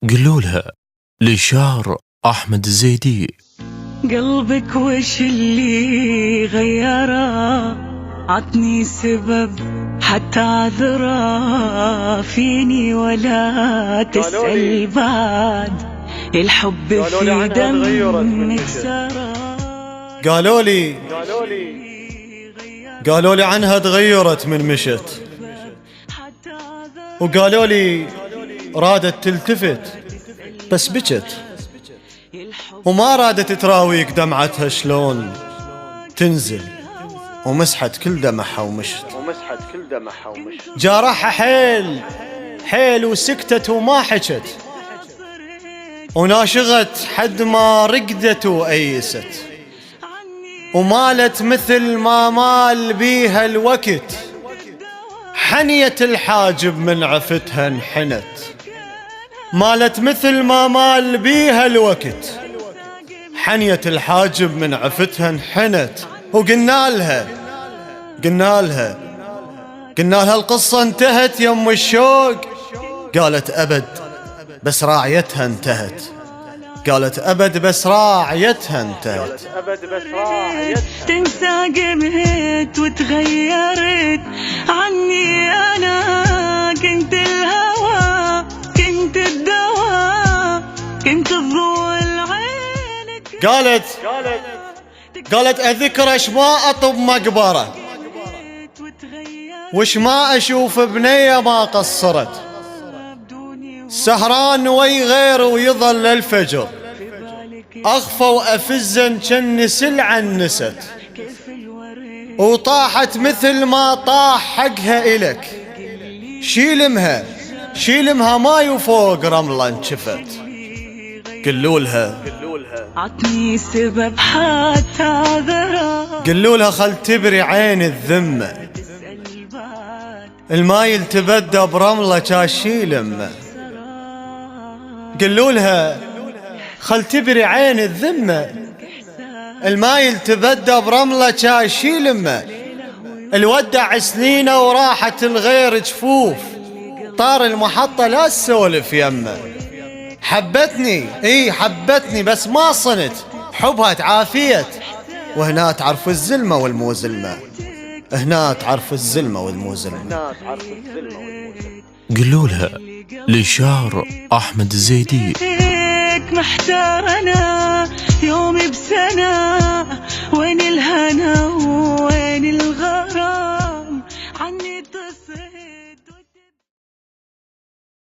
قلولها للشاعر أحمد الزيدي. قلبك وش اللي غيره؟ عطني سبب حتى عذره فيني ولا تسأل بعد الحب في دمك سرى. قالوا لي عنها تغيرت من مشت، وقالوا لي رادت تلتفت بس بكت، وما رادت تراويك دمعتها شلون تنزل، ومسحت كل دمعها ومشت. جارحها حيل وسكتت وما حكت، وناشغت حد ما رقدت وأيست، ومالت مثل ما مال بيها الوقت، حنيت الحاجب من عفتها انحنت. مالت مثل ما مال بيها الوقت، حنيت الحاجب من عفتها انحنت. وقلنا لها القصة انتهت يم الشوق. قالت أبد بس راعيتها انتهت. تنسى قمت وتغيرت عني، أنا كنت الهوى، كنت الدواء، كنت الضوء العين. قالت أذكرش ما أطب مقبرة، وش ما أشوف بنية ما قصرت، سهران وي غير ويظل الفجر، أغفى وأفزن كن سلعة نست، وطاحت مثل ما طاح حقها إلك. شيلمها ما يفوق رملة انشفت. قلولها عطني سبب حتى عذره، قلولها خل تبري عين الذمة، المايل تبدى برملة كاشيلمه. قلولها خل تبري عين الذمة، المايل تبدى برملة كاشيلمه. الودع سنينه وراحت الغير جفوف، طار المحطة لا تسولف يمه. حبتني بس ما صنت، حبها تعافيت، وهنا تعرف الزلمة والموزلمة. قلولها للشاعر أحمد الزيدي. محتار أنا يومي بسنة، وين الهنا